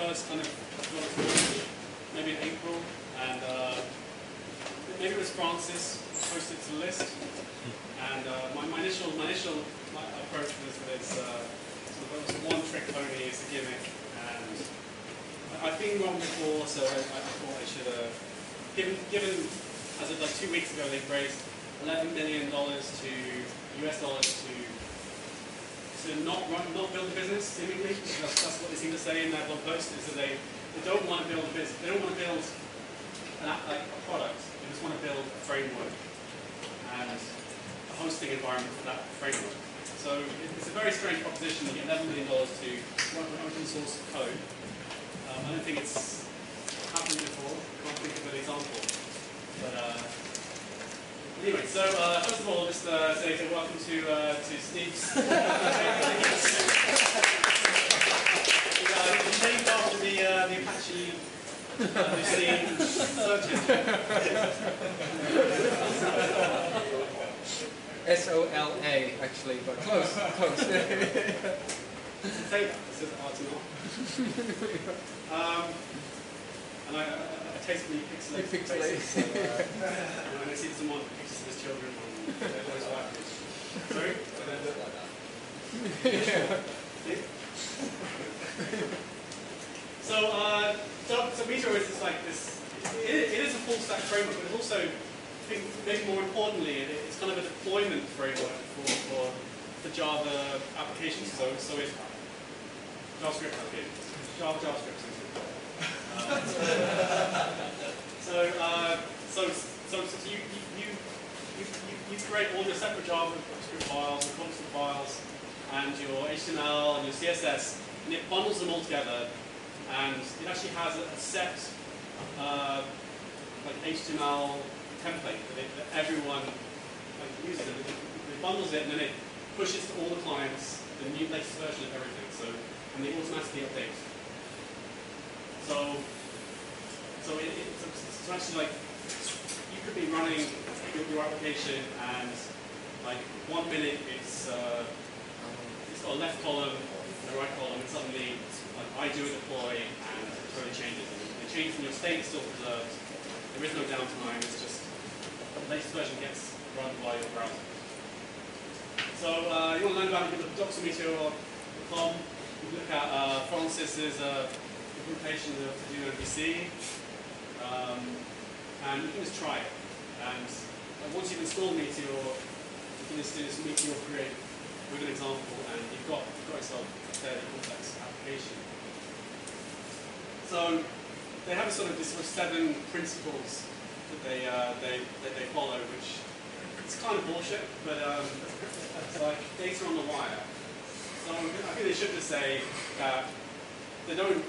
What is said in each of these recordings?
first kind of maybe in April, and maybe it was Francis posted to the list. And my initial approach was that it's sort of a one-trick pony, it's a gimmick, and I've been wrong before, so I thought I should given as of like 2 weeks ago they've raised $11 million US dollars to not build a business, seemingly. That's what they seem to say in their blog post, is that they don't want to build a business. They don't want to build like a product. They just want to build a framework and a hosting environment for that framework. So it's a very strange proposition to get $11 million to run open source code. I don't think it's happened before. I can't think of an example. But anyway, so first of all, just say welcome to Steve's. He's named after the Apache Lucene search engine. SOLA actually, but close, close. Say that. This is R2R. And I tastefully pixelate faces. So, when I see someone pictures of his children on their boys' wife. Sorry? I don't look like that. So Meteor is just like this. It is a full stack framework, but it's also, I think, maybe more importantly, it's kind of a deployment framework for Java applications. So it's JavaScript applications. JavaScript. So you create all your separate JavaScript files, your constant files, and your HTML and your CSS, and it bundles them all together, and it actually has a set like HTML template that everyone uses. It bundles it, and then it pushes to all the clients the new latest version of everything. And they automatically update. So it's actually like you could be running your application, and like 1 minute it's got a left column and a right column, and suddenly like I do a deploy and it totally changes. And the change in your state is still preserved. There is no downtime. It's just the latest version gets run by your browser. So you want to learn about it? You look at docs.meteor.com. You look at Francis's implementation of the MVC, and you can just try it. And once you've installed Meteor, you can just do this Meteor create with an example, and you've got yourself a fairly complex application. So they have sort of 7 principles that they follow, which it's kind of bullshit, but it's like data on the wire. So I think they should just say that they don't.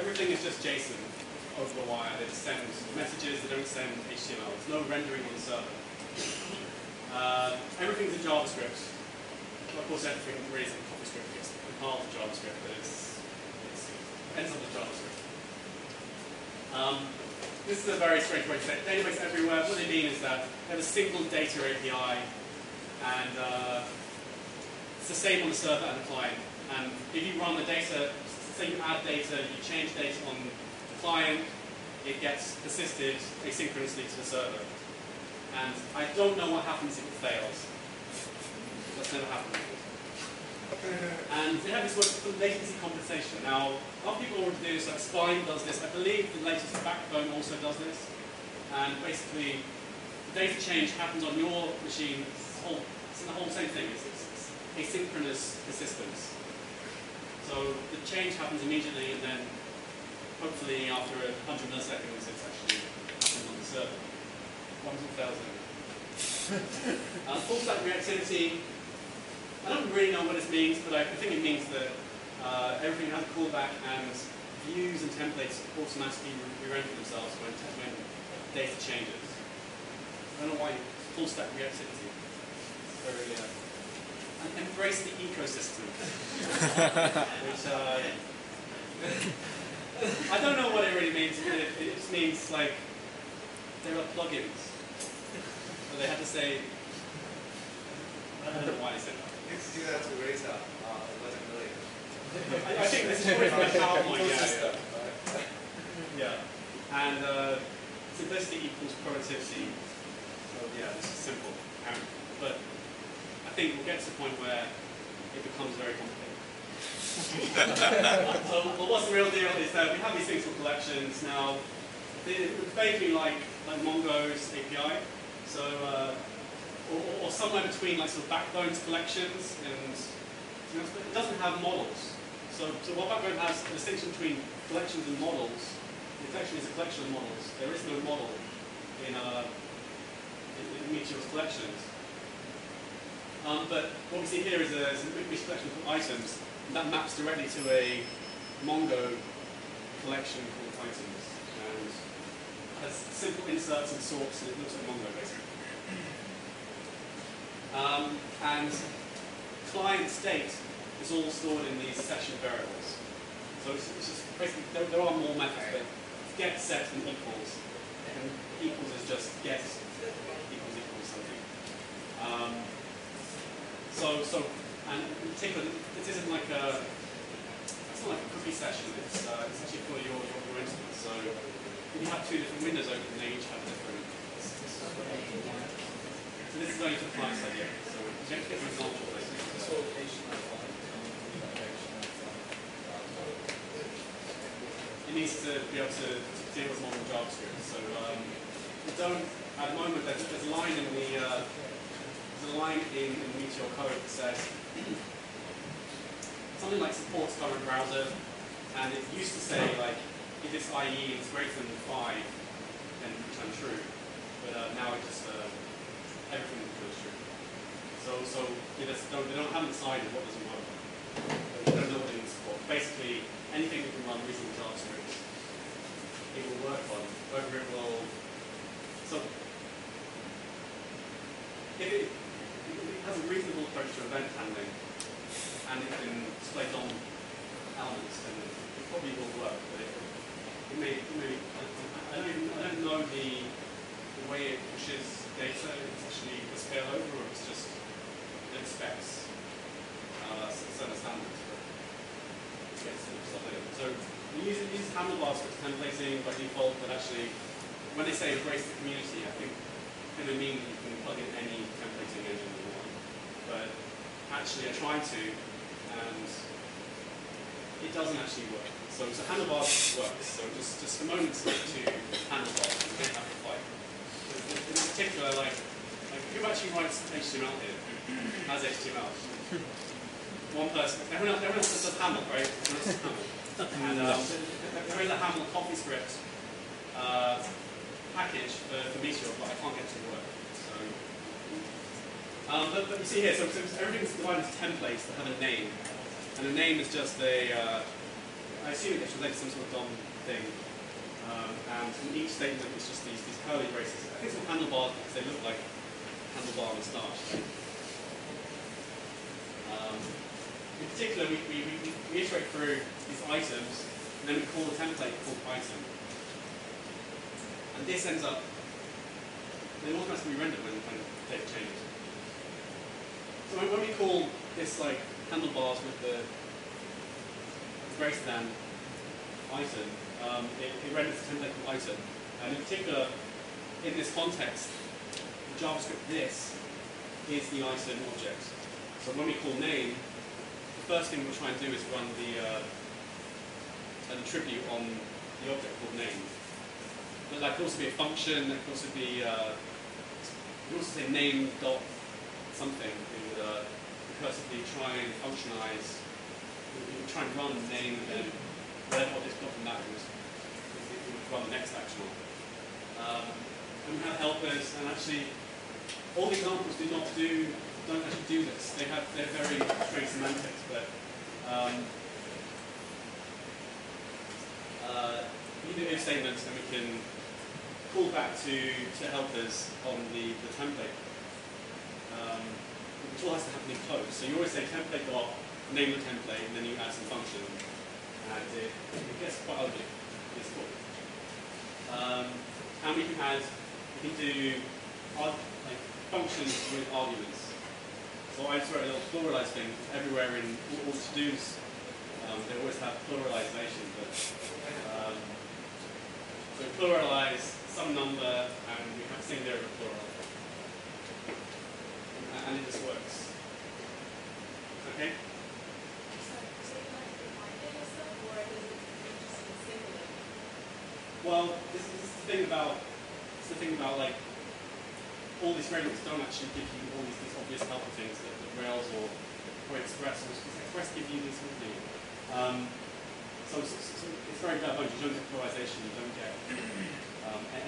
Everything is just JSON over the wire. They just send messages. They don't send HTML. There's no rendering on the server. Everything's in JavaScript. Of course, everything really is in CoffeeScript. It's compiled to JavaScript, but it ends up with JavaScript. This is a very strange way to say it. Database everywhere. What they mean is that they have a single data API, and it's the same on the server and the client. And if you run the data, say you add data, you change data on the client, it gets persisted asynchronously to the server. And I don't know what happens if it fails. That's never happened before. And they have this word called latency compensation. Now, a lot of people already do this, like Spine does this. I believe the latest Backbone also does this. And basically, the data change happens on your machine. It's the whole same thing. It's asynchronous persistence. So the change happens immediately, and then hopefully after 100 milliseconds, it's actually happening on the server. What fails full stack reactivity. I don't really know what this means, but I think it means that everything has a callback, and views and templates automatically re-render themselves when data changes. I don't know why full stack reactivity. Very, and embrace the ecosystem. Which I don't know what it really means, but it just means like there are plugins. So they had to say, I don't know why they said that. You need to do that to raise $11 million. I think this is probably from a PowerPoint, yeah. And simplicity equals productivity. So yeah, this is simple. But I think we'll get to the point where it becomes very complicated. So well, what's the real deal is that we have these things called collections. Now, they're vaguely like Mongo's API. So, or somewhere between like sort of backbones collections, and it doesn't have models. So what Backbone has, the distinction between collections and models, it actually is a collection of models. There is no model in Meteor's collections. But what we see here is a mixed collection of items, and that maps directly to a Mongo collection called items, and has simple inserts and sorts, and it looks like Mongo basically. And client state is all stored in these session variables. So it's just basically, there are more methods, but get, set, and equals. And equals is just get equals something. And in particular, this isn't like it's not like a cookie session. It's actually for your instance. So if you have two different windows open, they each have a different. So this is only for the client side yet. So let's get an example. It needs to be able to deal with modern JavaScript. So we don't at the moment. There's a line in the Meteor code that says something like supports current browser, and it used to say like if this IE is greater than 5, then return true. But now it just everything returns true. So they haven't decided what doesn't work. They don't know what they need to support. Basically, anything that can run reasonable JavaScript, it will work on. Whether it will, so if it has a reasonable approach to event handling, and it can display DOM elements, then it probably will work. But it may I don't know the way it pushes data. It's actually a scale over, or it's just it expects certain standards. So we use handlebars for templating by default, but actually, when they say embrace the community, I think they mean that you can plug in any templating engine you want. But actually, I tried to, and it doesn't actually work. So handlebars works. So just a moment to handlebars, you don't have to fight. In particular, like who actually writes HTML here? As HTML. One person. Everyone else does Haml, right? Everyone else does Haml. And there is a Haml CoffeeScript package for Meteor, but I can't get it to work. So, but you see here, so everything's divided into templates that have a name, and the name is just a. I assume it gets related to some sort of DOM thing, and in each statement is just these curly braces. I think it's called handlebars because they look like handlebar and starch. In particular, we iterate through these items, and then we call the template called item. And this ends up, they automatically render when data changes. So when we call this like handlebars with the greater than item, it renders the template called item. And in particular, in this context, the JavaScript this is the item object. So when we call name, the first thing we'll try and do is run an attribute on the object called name. But that could also be a function, that could also be, you could also say name dot something. It would recursively try and functionize, it would try and run name and then whatever object got from that it would run the next action on. And we have helpers, and actually all the examples don't actually do this. They're very straight semantics, but you do if statements, and we can call back to helpers on the template, which all has to happen in code. So you always say template dot name the template, and then you add some function, and it gets quite ugly. It's cool. And we can do like functions with arguments. So I just wrote a little pluralize thing everywhere in all to-dos they always have pluralization, but so pluralize some number, and we have the same there of plural, and it just works. Okay. Well, this is the thing about like all these frameworks don't actually give you all these obvious helpful things that Rails or Express give you this sort of thing. So it's very bare bones. You don't get pluralization. You don't get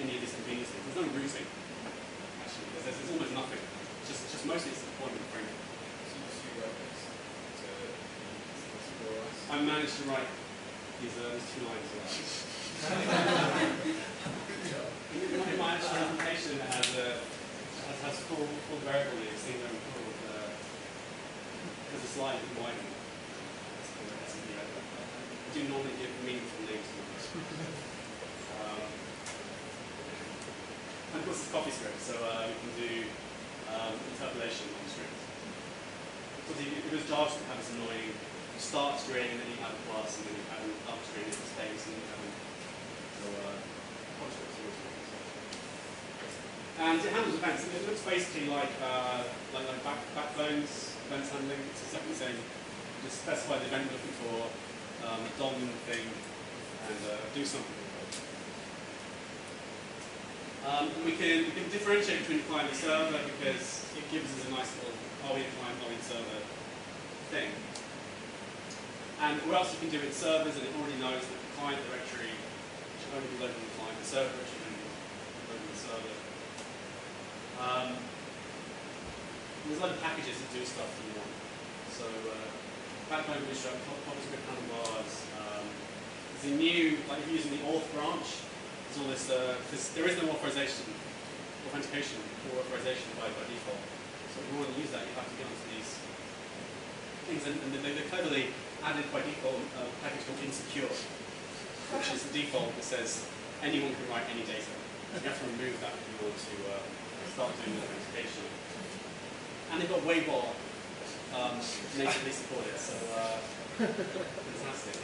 any of these conveniences. There's no routing. Actually, there's almost nothing. Just mostly it's the deployment framework. I managed to write these 2 lines of that. In my actual implementation, it has full variable names, things that are called because the slide is wide. I do normally give meaningful names to them. And of course, it's CoffeeScript, so we can do interpolation on strings. So if it was JavaScript, it had this annoying start string, and then you have a plus, and then you have an up string in the space, and then you have an and it handles events. It looks basically like backbones, events handling. It's exactly the same. You just specify the event you're looking for, DOM thing, and do something with it. We can differentiate between client and server because it gives us a nice little are we a client, are we a server thing. And or else you can do it in servers, and it already knows that the client directory should only be loaded on the client, the server directory should only be loaded on the server. There's a lot of packages that do stuff that you want. So backbone bootstrap, CoffeeScript handlebars. There's a new, like if you're using the auth branch, there's all this, there is no authentication or authorization by default. So if you want to use that, you have to get onto these things. And they're cleverly added by default a package called Insecure, which is the default that says anyone can write any data. You have to remove that if you want to start doing authentication. And they've got way more natively supported, so fantastic.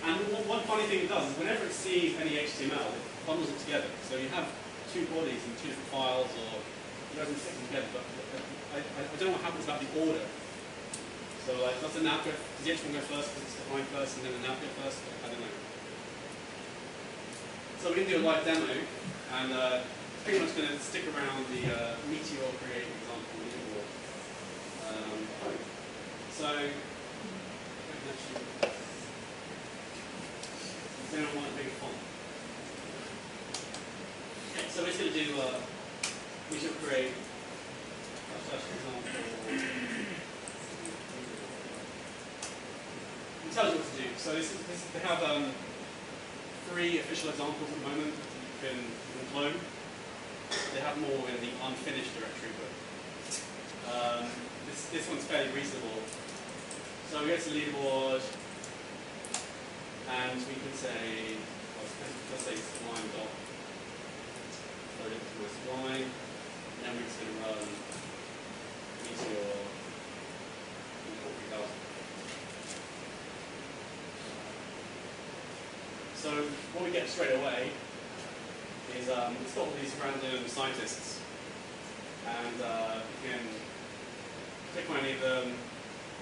And one funny thing it does is whenever it sees any HTML, it bundles it together. So you have 2 bodies and 2 different files, or it doesn't stick them together. But I don't know what happens about the order. So does the nav go? Does the HTML go first because it's defined first, and then the nav go first? I don't know. So we're going to do a live demo, and pretty much going to stick around the Meteor create example. So, does anyone want a bigger font? Okay, so we're just going to do Meteor create example. It tells you what to do. So they have 3 official examples at the moment that you can clone. They have more in the unfinished directory, but this one's fairly reasonable. So we go to leaderboard, and we can say, let's say sublime dot load it to sublime, and then we're just going to run Meteor 40,000. So what we get straight away is it's got all these random scientists, and you can click on any of them,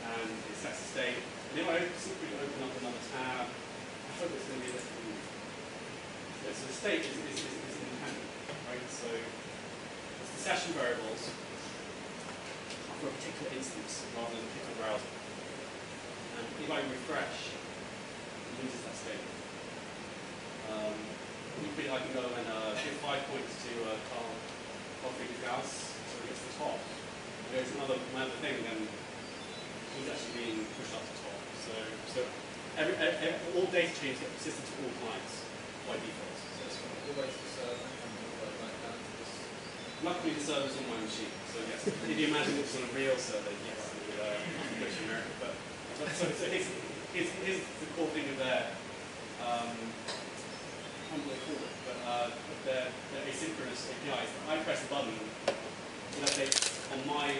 and it sets the state. And it might simply open up another tab. I hope it's going to be a little. Yeah, so the state is independent, right? So it's the session variables for a particular instance rather than a particular browser. And if I refresh, it loses that state. I can go and give 5 points to Carl Gottfried Gauss, so he gets the top. And there's another thing, then he's actually being pushed up to top. So all data streams get persistent to all clients by default. So it's always the server and all the way back down to this. Luckily, the server's on my machine, so yes. If you imagine it's on a real server, yes, it would go to America. But so here's the cool thing of their. I don't know what they call it, but they're asynchronous APIs. I press a button, it updates on my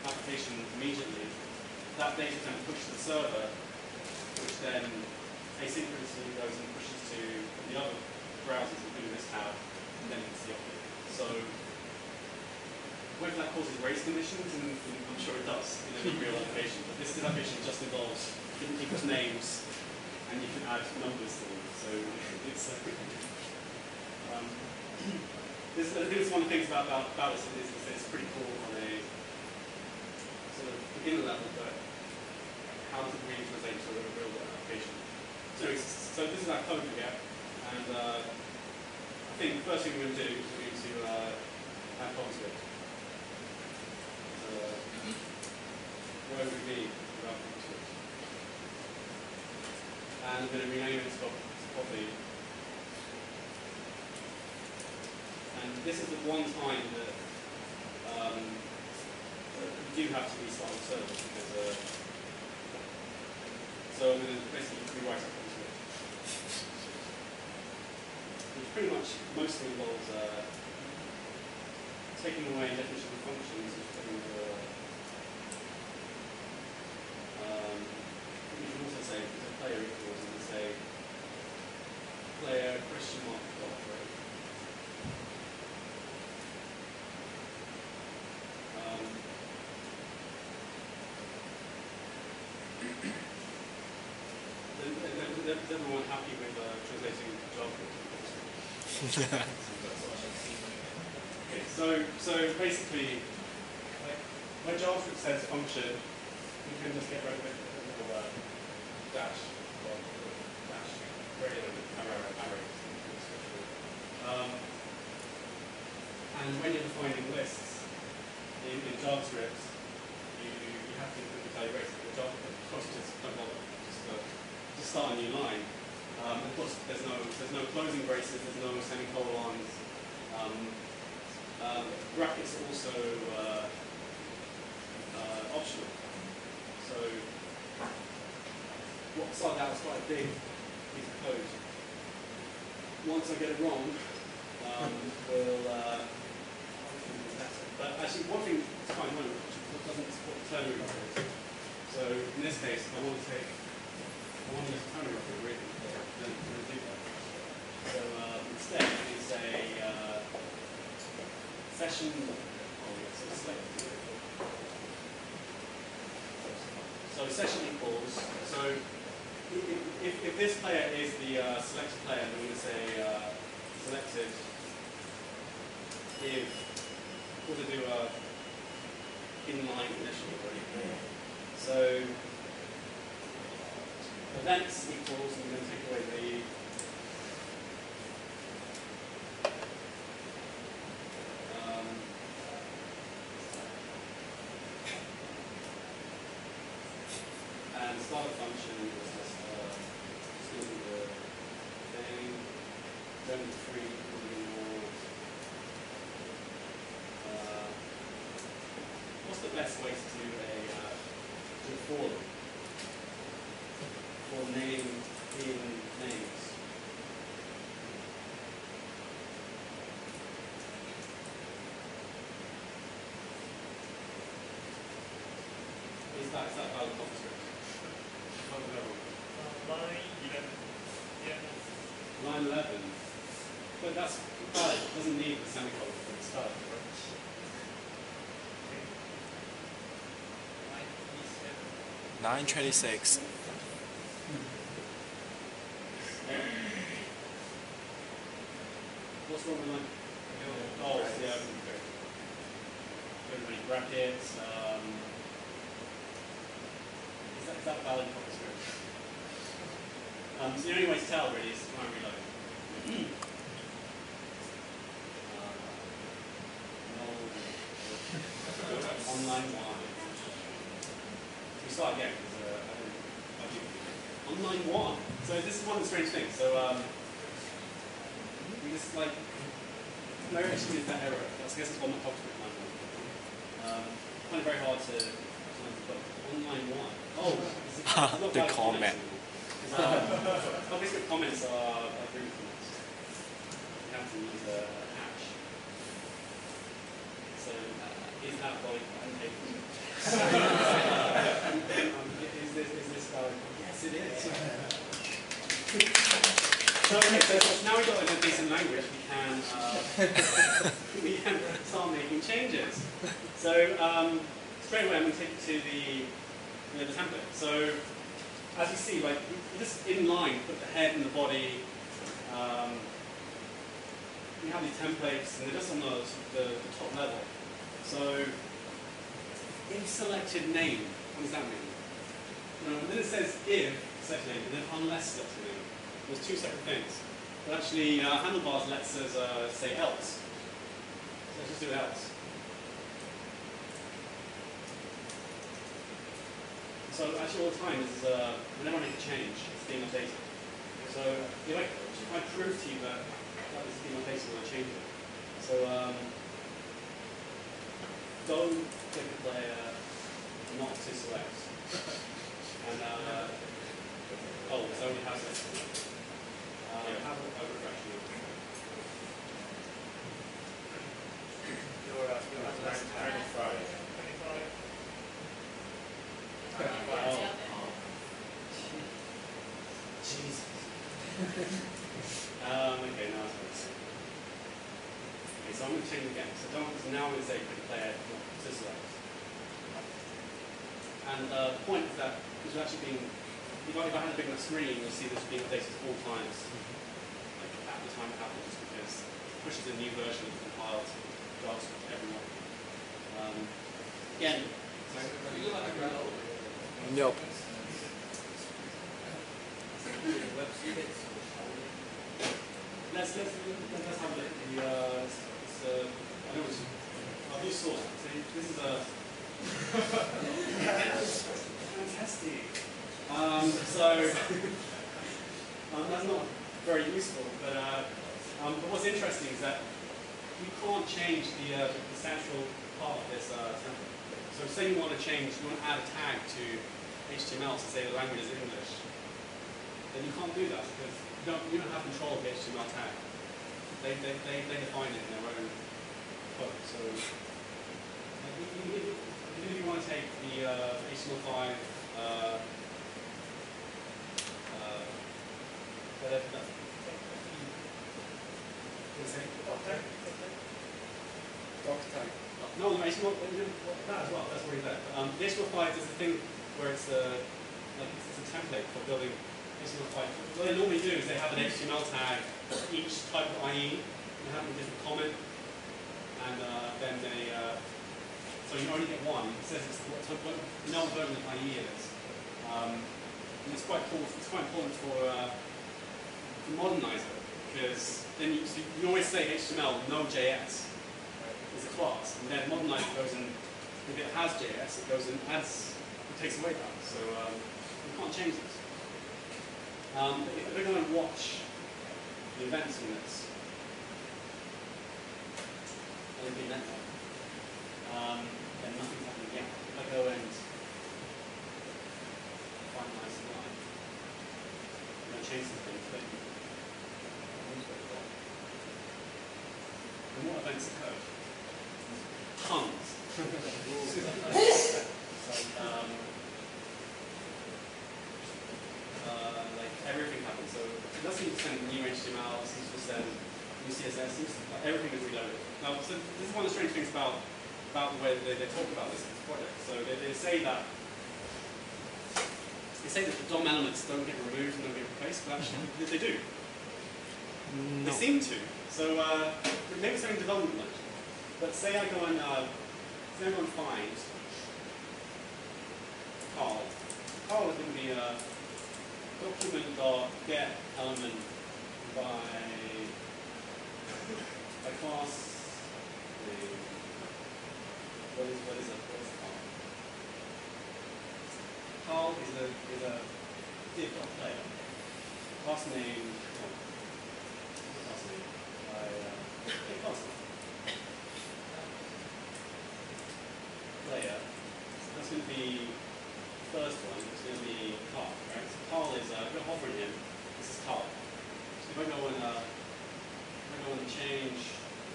application immediately, that data is then pushed to the server, which then asynchronously goes and pushes to the other browsers, including this tab, and then it's the object. So whether that causes race conditions, and I'm sure it does in any real application, but this application just involves giving people's names, and you can add numbers to them. So it's I think it's one of the things about this is that it's pretty cool on a sort of beginner level, but how to really translate to a real world application. So this is our code we get, and I think the first thing we're going to do is we're going to add JavaScript. Where would we be without JavaScript? And I'm going to rename it to copy. And this is the one time that we do have to restart the server because so I'm going to basically rewrite our code script, which pretty much mostly involves taking away definition of functions, which putting you can also say there's a player equals and say player question mark operate. Is everyone happy with translating JavaScript? Okay, so basically, like, when JavaScript says function, you can just get rid of it with a little dash, or dash, array. And when you're defining lists in JavaScript, you have to implement braces. The JavaScript processes don't bother. Just start a new line. Of course, there's no closing braces, there's no semicolons. Brackets are also optional. So what's like that was quite a big piece of code. Once I get it wrong, we'll but actually one thing to find one which doesn't support ternary operators. So in this case, I want to use ternary operator really, then do that. So instead we say session so session equals, so if this player is the selected player, then we're going to say selected if we're going to do a inline initial already. So events equals, and we're going to take away the and start function is just still the thing, then 3 what's the best way to do a for loop? For name in names. Is that valid construct? Line 11. Yeah. Line 11. But that's valid. It doesn't need the semicolon for the start. 926. What's wrong with line? Oh, yeah. Don't make brackets. Is that valid construct? So the only way to tell really is to try and reload. On line 1. We start again because on line 1. So this is one of the strange things. So we just like no actually is that error. I guess it's one that pops with line 1. I find it very hard to but on line 1. Oh, the comment. Obviously comments are root comments. You have to use a hash. So is that like language, we can start making changes. So straight away, I'm going to take you to the template. So as you see, like just in line, put the head and the body. We have these templates, and they're just on the top level. So if selected name, what does that mean? And then it says if selected name, and then unless selected name. There's two separate things. But actually, handlebars lets us say else. So let's just do else. So actually, all the time, this is whenever I make a change, it's being updated. So if I prove to you that this is being updated when I change it. So don't click a player not to select. And oh, it only has it. Have a refresh. You're at 25. Jesus. Okay, now it's good. Okay, so I'm going to change again. So now it's a quick player to select. And the point is that this is actually being, if I had a big enough screen, you'll see this being updated 4 times. Like at the time it happens, just because it pushes a new version of the compiled JavaScript to everyone. Again, Nope. Let's have a look at the I know it's I'll do source. See, this is a fantastic. That's not very useful, but what's interesting is that you can't change the central part of this template. So say you want to add a tag to HTML to say the language is English, then you can't do that because you don't have control of the HTML tag. They define it in their own code. So if you want to take the HTML5 no, HTML, that as well, that's already there. The HTML5 is the thing where it's a template for building HTML5. What they normally do is they have an HTML tag for each type of IE, and have a different comment, and then they, so you only get one. It says it's what version of IE it is. And it's quite cool. It's quite important to modernize it, because then you always say HTML, no JS is a class, and then modernize it goes in. If it has JS, it goes and it takes away that. So you can't change this. If we're going to watch the events units, and the network, then nothing's happening yet. If I go and finalize the line, I'm going to change something to it. And what events occur? Tons. Like everything happens. So it doesn't seem to send new HTML, it seems to send new CSS, everything is reloaded. Now, so this is one of the strange things about the way they talk about this project. So they say that the DOM elements don't get removed and don't get replaced, but actually they do. No. They seem to. So maybe it's only development mode. But say I go and find Carl. Carl is going to be a document.get element by class name. What is it? Carl is a div.player. Class name. Class name. Class name. Player. That's going to be the first one. It's going to be Carl, right? So Carl is if you're hovering him. This is Carl. So if I go and change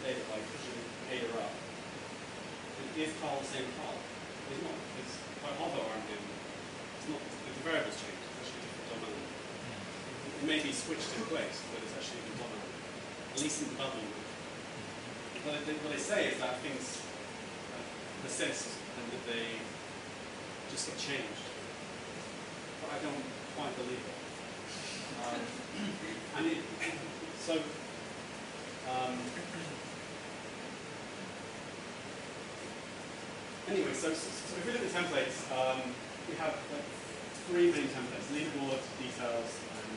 data by pushing data up, is Carl the same Carl? He's not. Because if I hover around him, it's not. The variables change. It's actually a different DOM element. It may be switched in place, but it's actually a different DOM element. at least in development. What they say is that things persist and that they just get changed. But I don't quite believe it. Anyway, so if we look at templates, we have like 3 main templates: leaderboard, details, and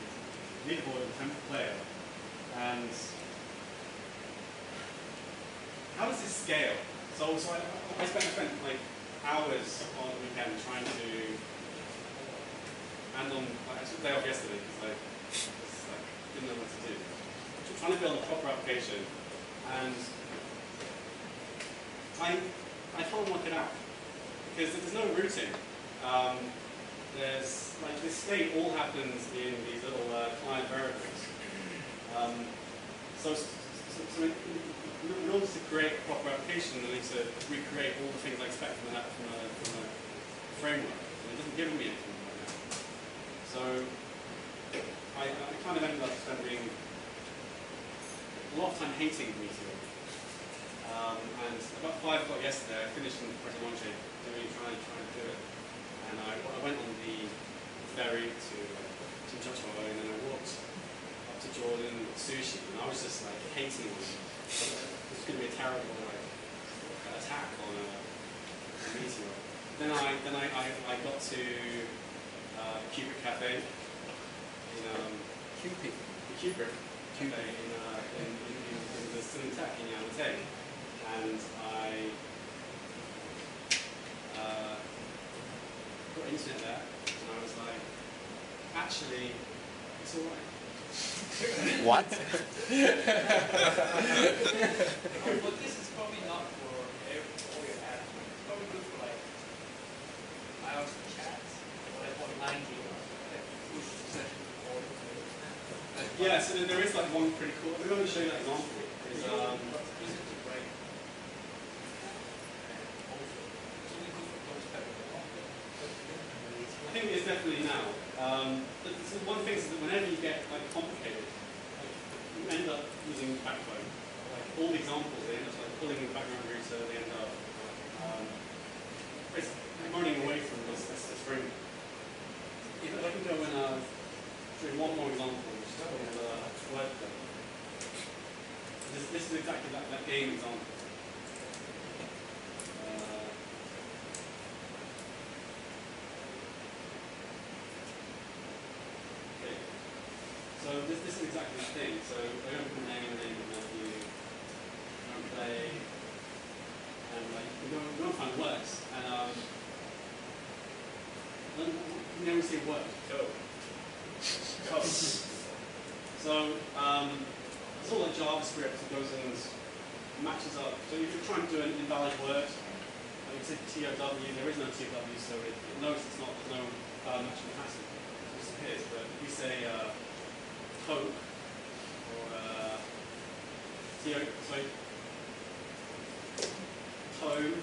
leaderboard and template player. And how does this scale? So I spent like hours on the weekend trying to, and I took the day off yesterday because I didn't know what to do. Trying to build a proper application, and I can't work it out because there's no routing. There's like this state all happens in these little client variables. So in order to create a proper application, I need to recreate all the things I expect from a framework, and it doesn't give me anything right now. So I kind of ended up spending a lot of time hating Meteor. And about 5 o'clock yesterday, I finished in Codeaholics HK trying to do it. And I went on the ferry to Meteor, and then I walked up to Jordan with sushi, and I was just like hating it. It was going to be a terrible attack on Meteor. Then I got to Cupid Cafe in Cupid Cafe in the Cinetech in Yamate, and I got internet there, and I was like, actually, it's all right. What? But this is probably not for all your apps. It's probably good for like iOS chats, like online games, like push session recording. Yeah, so there is like one pretty cool. We're going to show you that example. I think it's definitely now. But one thing is that whenever you get like complicated, like, you end up using backbone. Like all the examples, they end up like pulling in the background router. They end up basically running away from this framework. If I can go and show you one more example, which is called WordPlay. This is exactly that game example. So this is exactly that thing. So I open the name of Matthew, and play, and like we go and find words, and you never see a word. Code. So it's all like JavaScript that goes and matches up. So if you're trying to do an invalid word, like you say TOW, there is no TOW, so it knows it's not, there's no matching capacity. It disappears. But if you say Coke or tone,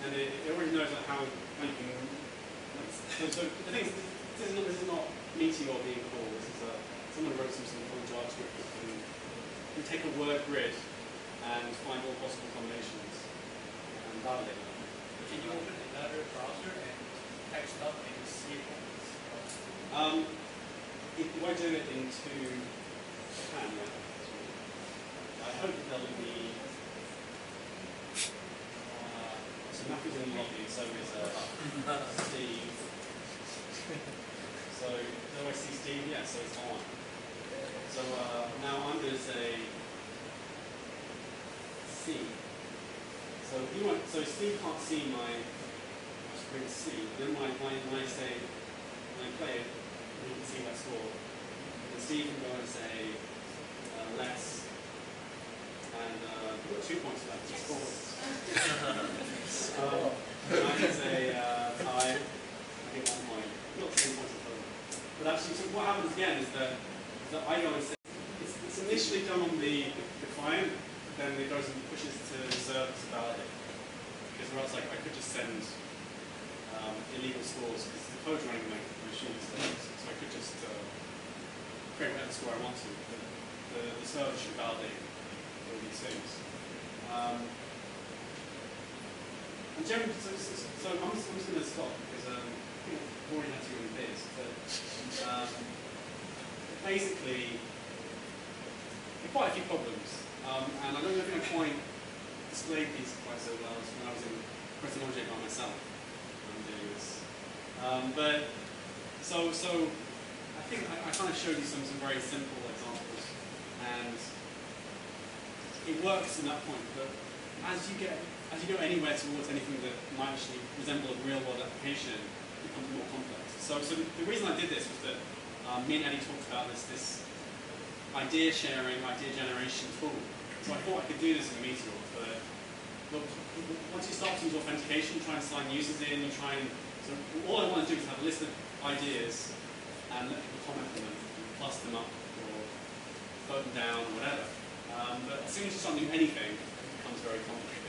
and it already knows like how you can. So the thing is, this is not Meteor being called. This is someone wrote something called JavaScript that can take a word grid and find all possible combinations and validate them. Can you open another browser and text up and you see it? If I do it into Japan, yeah. I hope that there'll be. So Matthew's in the lobby, so is Steve. So do I see Steve? Yeah, so it's on. So now I'm going to say C. So Steve can't see my screen C. Then when I say when I play it, you can see my score. And Steve can go and say less, and we've got 2 points for that. It's 4. I can say tie. I get 1 point. We've got 3 points in total. But actually, so what happens again is that I go and say it's initially done on the client, then it goes and pushes to the server to validate. Because or else I could just send illegal scores because the code's running my machine, so I could just create whatever score I want to. But the server should validate all these things. And generally, so I'm just going to stop because I think I've already had to go in this. But basically, there are quite a few problems. And I don't know if I quite displayed these quite so well when I was in pressing object by myself. I'm doing this. But so I think I kind of showed you some very simple examples, and it works in that point. But as you go anywhere towards anything that might actually resemble a real-world application, it becomes more complex. So the reason I did this was that me and Eddie talked about this idea sharing, idea generation tool. So I thought I could do this in Meteor. But look, once you start to use authentication, try and sign users in, you try and all I want to do is have a list of ideas and let people comment on them, plus them up or vote them down or whatever. But as soon as you start doing anything, it becomes very complicated.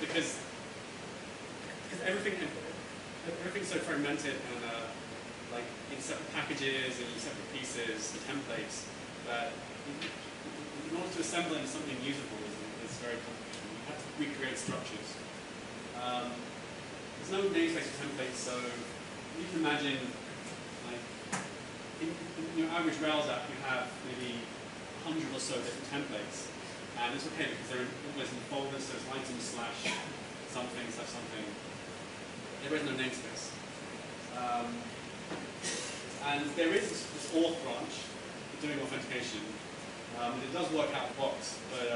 Because everything's so fragmented and like in separate packages and in separate pieces and templates that in order to assemble into something usable is very complicated. You have to recreate structures. There's no namespace or templates, so you can imagine like in your average Rails app you have maybe 100 or so different templates. And it's okay because they're always in folders, so it's items slash something slash something. There is no namespace. And there is this auth branch for doing authentication. It does work out of the box, but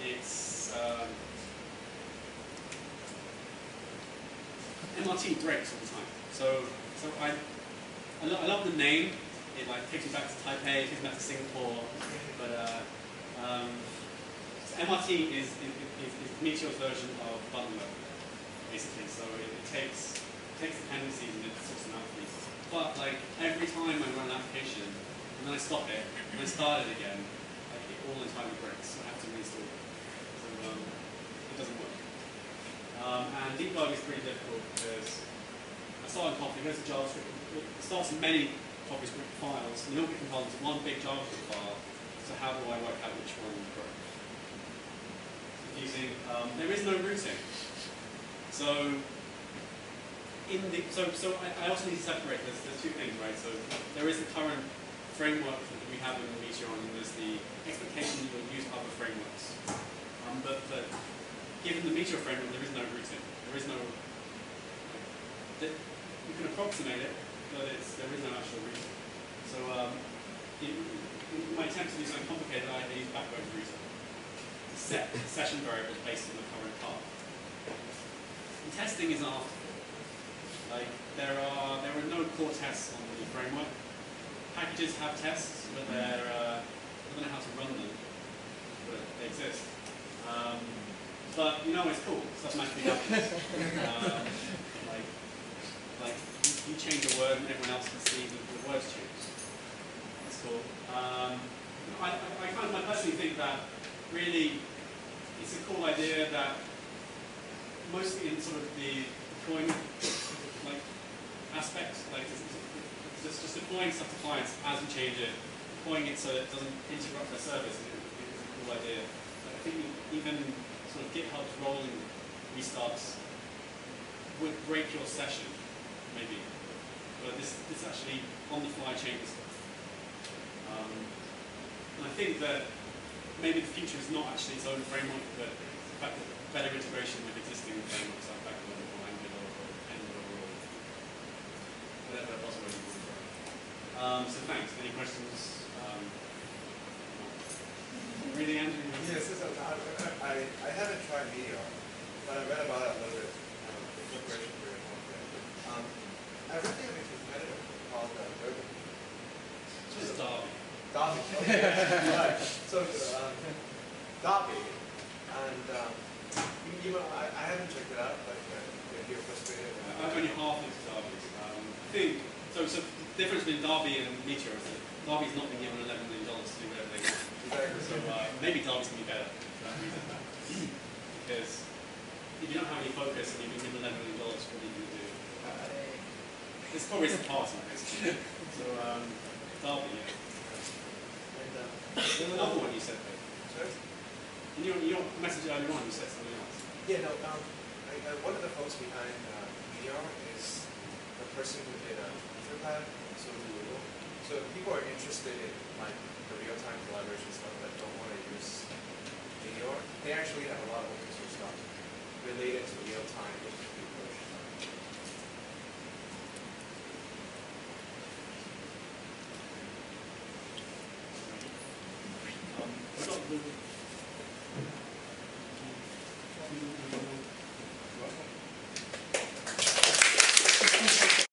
it's MRT breaks all the time. So I love the name. It like takes me back to Taipei, takes me back to Singapore, but MRT is Meteor's version of bundler, basically. So it takes dependencies and it sorts them out for me. But like every time I run an application, and then I stop it, and I start it again, like it all entirely breaks. So I have to reinstall it. So it doesn't work. And debug is pretty difficult because I start in Kotlin, it goes to JavaScript, it starts in many CoffeeScript files, and they all get compiled into one big JavaScript file. So how do I work out which one broke? There is no routing. So I also need to separate. There's two things, right? So there is the current framework that we have in Meteor, and there's the expectation that you'll use other frameworks. But given the Meteor framework, there is no routing. There is no. You can approximate it, but there is no actual routing. So in my attempt to do something complicated, I use backbone routing to set session variables based on the current path. And testing is after. Like there are no core tests on the framework. Packages have tests, but I don't know how to run them, but they exist. But you know it's cool. Stuff magically happens. Like you change a word and everyone else can see the words change. That's cool. I personally think that really it's a cool idea that mostly in sort of the deployment like aspect, like just deploying stuff to clients as we change it, deploying it so it doesn't interrupt their service is a cool idea. I think even sort of GitHub's rolling restarts would break your session, maybe. But this actually on the fly changes stuff. And I think that maybe the future is not actually its own framework, but in fact better integration with existing frameworks like Backbone or Angular or Ender or whatever buzzword you want to throw. So thanks. Any questions? Really, Andrew? Yes, I haven't tried Meteor, but I read about it a little bit. Preparation for your homework. I read they have a competitor called Derby. Just Derby. Derby. Okay. Right. So Derby, and I haven't checked it out, but if you're frustrated. I'm only half into Derby. I think so. The difference between Derby and Meteor is that Derby's not been given $11 million to do whatever they want. Exactly. So maybe Derby's can be better. Because if you don't have any focus and you've been given $11 million, what are you going to do? It's probably some party, basically. So Derby, yeah. another one you said, Dave. Sorry? In your message earlier on, you said something else. Yeah, no, one of the folks behind Meteor is the person who did Etherpad, so Google. So if people are interested in like the real-time collaboration stuff that don't want to use Meteor, they actually have a lot of open source stuff related to real-time, which